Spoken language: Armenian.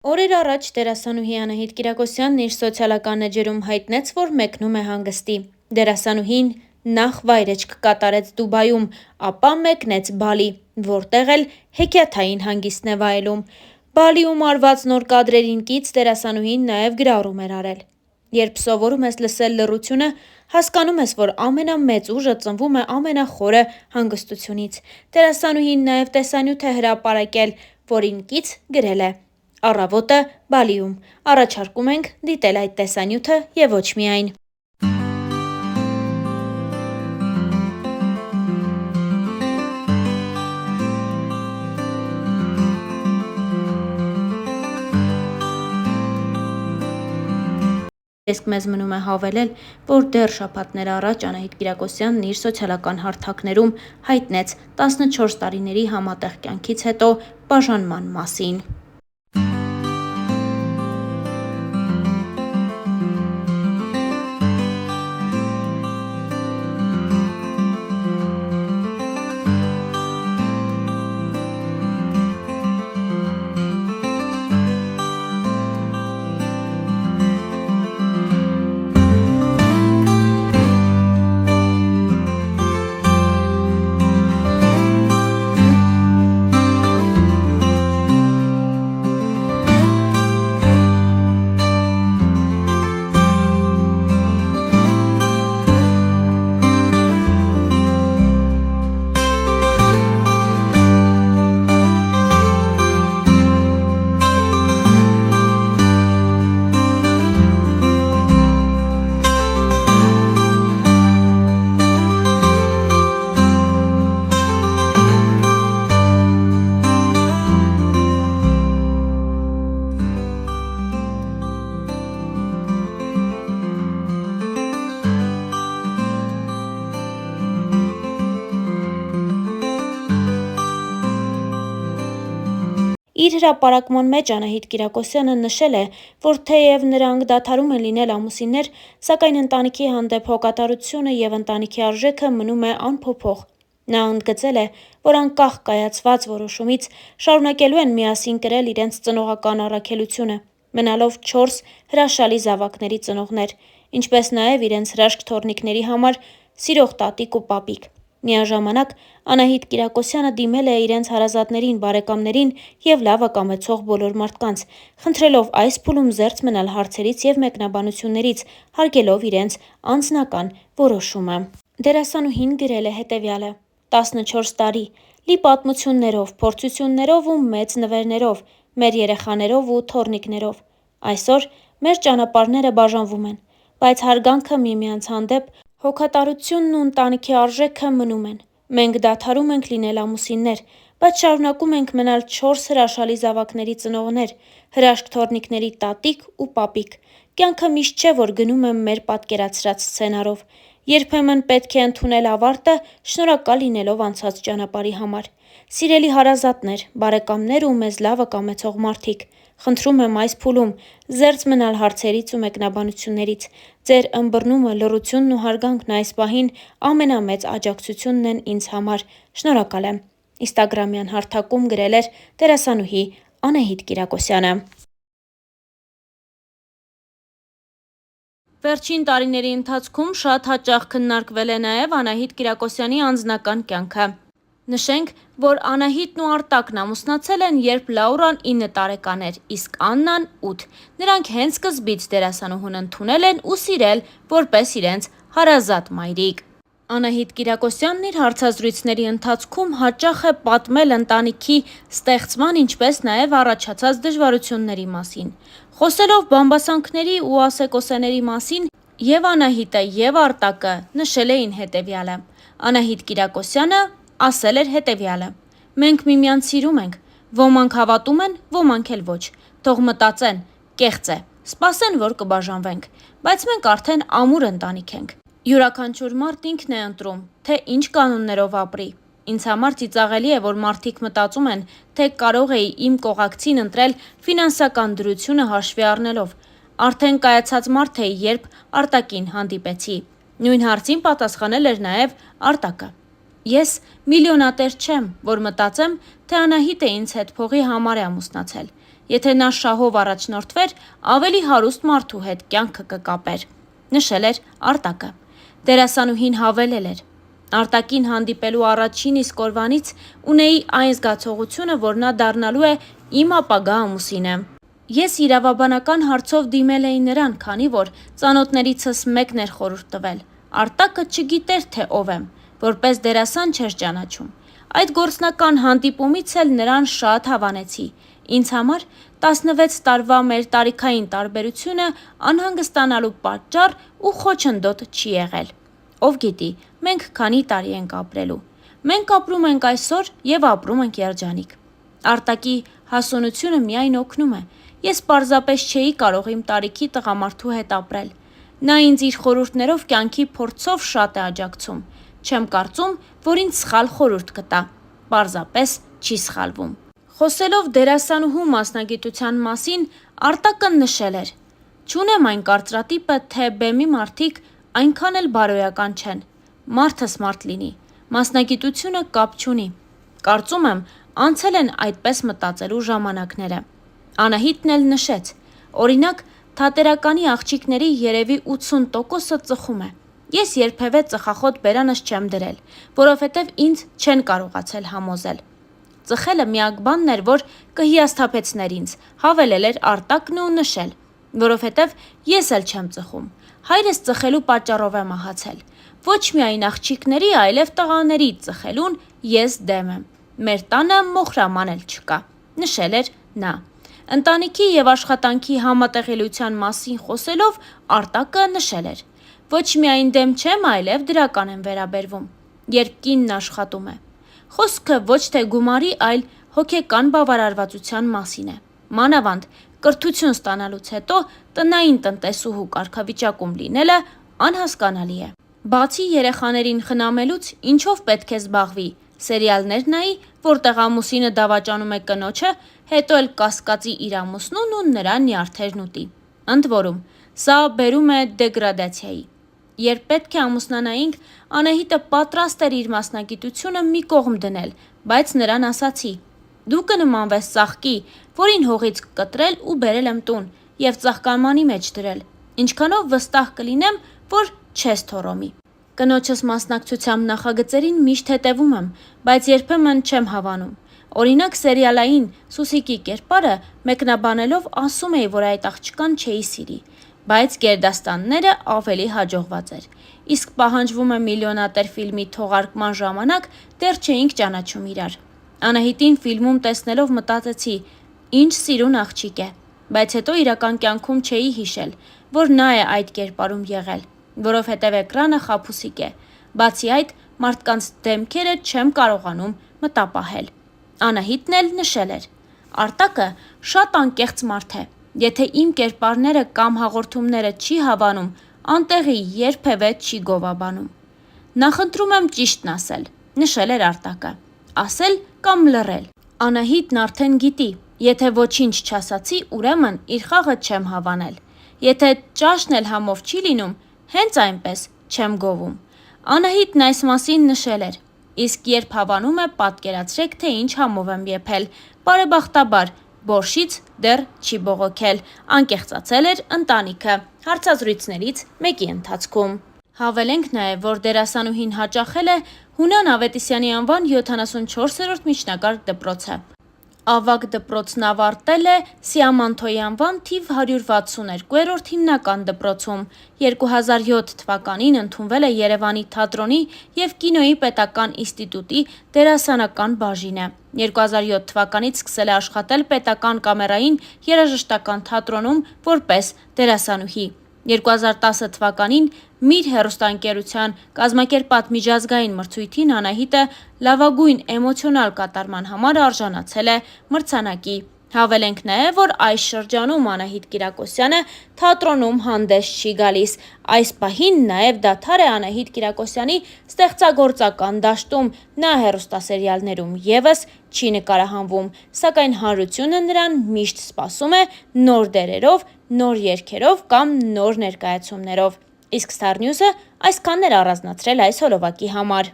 Օրեր առաջ դերասանուհի Անահիտ Կիրակոսյանն իր սոցիալական էջերում հայտնեց, որ մեկնում է հանգստի։ Դերասանուհին նախ վայրեջք կատարեց Դուբայում, ապա մեկնեց Բալի, որտեղ էլ հեքիաթային հանգիստն է վայելում։ Բալիում արված նոր կադրերին կից դերասանուհին նաև գրառում էր արել։ Երբ սովորում ես լսել լռությունը, հասկանում ես, որ ամենամեծ ուժը ծնվում է ամենախորը հանգստությունից։ Դերասանուհին նաև տեսանյութ է հրապարակել, որին կից գրել է. «Առավոտը Բալիում, առաջարկում ենք դիտել այդ տեսանյութը և ոչ միայն»։ Իսկ մեզ մնում է հավելել, որ դեռ շաբաթներ առաջ Անահիտ Կիրակոսյանն իր սոցիալական հարթակներում հայտնեց 14 տարիների համատեղ կյանքից հետո բաժանման մասին։ Իր հրապարակման մեջ Անահիտ Կիրակոսյանը նշել է, որ թեև նրանք դադարում են լինել ամուսիններ, սակայն ընտանիքի հանդեպ հոգատարությունը և ընտանիքի արժեքը մնում է անփոփոխ։ Նա ընդգծել է, որ անկախ կայացված որոշումից շարունակելու են միասին կրել իրենց ծնողական առաքելությունը, մնալով 4 հրաշալի զավակների ծնողներ, ինչպես նաև իրենց հրաշք թոռնիկների համար սիրող տատիկ ու պապիկ։ Միաժամանակ Անահիտ Կիրակոսյանը դիմել է իրենց հարազատներին, բարեկամներին և լավը կամեցող բոլոր մարդկանց, խնդրելով այս փուլում զերծ մնալ հարցերից և մեկնաբանություններից, հարգելով իրենց անձնական որոշումը։ Դերասանուհին գրել է հետևյալը. 14 տարի, լի պատմություններով, փորձություններով ու մեծ նվերներով, մեր երեխաներով ու թոռնիկներով։ Այսօր մեր ճանապարհները բաժանվում են, բայց հարգանքը միմյանց հանդեպ, հոգատարությունն ու ընտանիքի արժեքը մնում են։ Մենք դադարում ենք լինել ամուսիններ, բայց շարունակում ենք մնալ 4 հրաշալի զավակների ծնողներ, հրաշք թոռնիկների տատիկ ու պապիկ։ Կյանքը միշտ չէ, որ գնում է մեր պատկերացրած սցենարով։ Երբեմն պետք է ընդունել ավարտը՝ շնորհակալ լինելով անցած ճանապարհի համար։ Սիրելի հարազատներ, բարեկամներ ու մեզ լավը կամեցող մարդիկ, խնդրում եմ այս փուլում զերծ մնալ հարցերից ու մեկնաբանություններից։ Ձեր ըմբռնումը, լռությունն ու հարգանքն այս պահին ամենամեծ աջակցությունն են ինձ համար։ Շնորհակալ եմ։ Ինստագրամյան հարթակում գրել էր դերասանուհի Անահիտ Կիրակոսյանը։ Վերջին տարիների ընթացքում շատ հաճախ քննարկվել է նաև Անահիտ Կիրակոսյանի անձնական կյանքը։ Նշենք, որ Անահիտն ու Արտակն ամուսնացել են, երբ Լաուրան 9 տարեկան էր, իսկ Աննան 8։ Նրանք հենց սկզբից դերասանուհուն ընդունել են ու սիրել որպես իրենց հարազատ մայրիկ։ Անահիտ Կիրակոսյանն իր հարցազրույցների ընթացքում հաճախ է պատմել ընտանիքի ստեղծման, ինչպես նաև առաջացած դժվարությունների մասին։ Խոսելով բամբասանքների ու ասեկոսեների մասին, և Անահիտը, և Արտակը նշել էին հետևյալը։ Անահիտ Կիրակոսյանը ասել էր հետևյալը. «Մենք միմյանց սիրում ենք, ոմանք հավատում են, ոմանք էլ ոչ, թող մտածեն, կեղծ է, սպասեն, որ կբաժանվենք, բայց մենք արդեն ամուր ընտանիք ենք։ Յուրաքանչյուր մարդ ինքն է ընտրում, թե ինչ կանոններով ապրի։ Ինձ համար ծիծաղելի է, որ մարդիկ մտածում են, թե կարող էի իմ կողակցին ընտրել ֆինանսական դրությունը հաշվի առնելով։ Արդեն կայացած մարդ էի, երբ Արտակին հանդիպեցի»։ Նույն հարցին պատասխանել էր նաև Արտակը. «Ես միլիոնատեր չեմ, որ մտածեմ, թե Անահիտը ինձ հետ փողի համար է ամուսնացել։ Եթե նա շահով առաջնորդվեր, ավելի հարուստ մարդու հետ կյանքը կկապեր, նշել էր Արտակը։ Դերասանուհին հավելել էր. Արտակին հանդիպելու առաջին իսկ օրվանից ունեի այն զգացողությունը, որ նա դառնալու է իմ ապագա ամուսինը։ Ես իրավաբանական հարցով դիմել էի նրան, քանի որ ծանոթներիցս մեկն էր խորհուրդ տվել։ Արտակը չգիտեր, թե ով եմ, որպես դերասան չէր ճանաչում։ Այդ գործնական հանդիպումից էլ նրան շատ հավանեցի։ Ինձ համար 16 տարվա մեր տարիքային տարբերությունը անհանգստանալու պատճառ ու խոչընդոտ չի եղել։ Ով գիտի, մենք քանի տարի ենք ապրելու։ Մենք ապրում ենք այսօր և ապրում ենք երջանիկ։ Արտակի հասունությունը միայն օգնում է։ Ես պարզապես չէի կարող իմ տարիքի տղամարդու հետ ապրել։ Նա ինձ իր խորհուրդներով կյանքի փորձով շատ է աջակցում։ Չեմ կարծում, որ ինձ սխալ խորհուրդ կտա։ Պարզապես չի սխալվում։ Խոսելով դերասանուհու մասնագիտության մասին, Արտակը նշել էր. Չունեմ այն կարծրատիպը, թե բեմի մարդիկ այնքան էլ բարոյական չեն։ Մարդս մարդ լինի, մասնագիտությունը կապ չունի։ Կարծում եմ, անցել են այդպես մտածելու ժամանակները։ Անահիտն էլ նշեց. օրինակ, թատերականի աղջիկների երևի 80%-ը ծխում է։ Ես երբևէ ծխախոտ բերանս չեմ դրել, որովհետև ինձ չեն կարողացել համոզել։ Ծխելը միակ բանն էր, որ կհիասթափեցներ ինձ, հավելել էր Արտակն ու նշել, որովհետև ես էլ չեմ ծխում։ Հայրս ծխելու պատճառով է մահացել։ Ոչ միայն աղջիկների, այլև տղաների ծխելուն ես դեմ եմ։ Մեր տանը մոխրաման էլ չկա, նշել էր նա։ Ընտանիքի և աշխատանքի համատեղելիության մասին խոսելով Արտակը նշել էր. ոչ միայն դեմ չեմ, այլև դրական եմ վերաբերվում, երբ կինն աշխատում է։ Խոսքը ոչ թե գումարի, այլ հոգեկան բավարարվածության մասին է։ Մանավանդ կրթություն ստանալուց հետո տնային տնտեսուհու կարգավիճակում լինելը անհասկանալի է։ Բացի երեխաներին խնամելուց, ինչով պետք է զբաղվի, սերիալներ նայի, որտեղ ամուսինը դավաճանում է կնոջը, հետո էլ կասկածի իր ամուսնուն ու նրա նյարդերն ուտի։ Ընդ որում, սա բերում է դեգրադացիայի։ Երբ պետք է ամուսնանայինք, Անահիտը պատրաստ էր իր մասնագիտությունը մի կողմ դնել, բայց նրան ասացի. դու կնմանվես ծաղկի, որին հողից կտրել ու բերել եմ տուն և ծաղկամանի մեջ դրել, ինչքանով վստահ կլինեմ, որ չես թոռոմի։ Կնոջս մասնակցությամբ նախագծերին միշտ հետևում եմ, բայց երբեմն չեմ հավանում։ Օրինակ սերիալային Սուսիկի կերպարը մեկնաբանելով ասում էի, որ այդ աղջկան չէի սիրի, բայց գերդաստանները ավելի հաջողված էր։ Իսկ պահանջվում է միլիոնատեր ֆիլմի թողարկման ժամանակ դեռ չէինք ճանաչում իրար։ Անահիտին ֆիլմում տեսնելով մտածեցի, ինչ սիրուն աղջիկ է, բայց հետո իրական կյանքում չէի հիշել, որ նա է այդ կերպարում եղել, որովհետև էկրանը խաբուսիկ է։ Բացի այդ, մարդկանց դեմքերը չեմ կարողանում մտապահել։ Անահիտն էլ նշել էր. Արտակը շատ անկեղծ մարդ է։ Եթե իմ կերպարները կամ հաղորդումները չի հավանում, անտեղի երբևէ չի գովաբանում։ Նախընտրում եմ ճիշտն ասել, նշել էր Արտակը։ Ասել կամ լռել։ Անահիտն արդեն գիտի, եթե ոչինչ չասացի, ուրեմն իր խաղը չեմ հավանել։ Եթե ճաշն էլ համով չի լինում, հենց այնպես չեմ գովում։ Անահիտն այս մասին նշել էր։ Իսկ երբ հավանում է, պատկերացրեք, թե ինչ համով եմ եփել։ Բարեբախտաբար, բորշից դեռ չի բողոքել, անկեղծացել էր ընտանիքը հարցազրույցներից մեկի ընթացքում։ Հավելենք նաև, որ դերասանուհին հաճախել է Հունան Ավետիսյանի անվան 74-րդ միջնակարգ դպրոցը։ Ավագ դպրոցն ավարտել է Սիամանթոյի անվան թիվ 162-րդ հիմնական դպրոցում։ 2007 թվականին ընդունվել է Երևանի թատրոնի և կինոյի պետական ինստիտուտի դերասանական բաժինը։ 2007 թվականից սկսել է աշխատել պետական կամերային երաժշտական թատրոնում որպես դերասանուհի։ 2010 թվականին Միր հեռուստաընկերության կազմակերպած միջազգային մրցույթին Անահիտը լավագույն էմոցիոնալ կատարման համար արժանացել է մրցանակի։ Հավելենք նաև, որ այս շրջանում Անահիտ Կիրակոսյանը թատրոնում հանդես չի գալիս։ Այս պահին նաև դադար է Անահիտ Կիրակոսյանի ստեղծագործական դաշտում, նա հեռուստասերիալներում ևս չի նկարահանվում, սակայն հանրությունը նրան միշտ սպասում է նոր դերերով, նոր երգերով կամ նոր ներկայացումներով։ Իսկ Star News-ը այսքանն էր առանձնացրել այս օրովակի համար։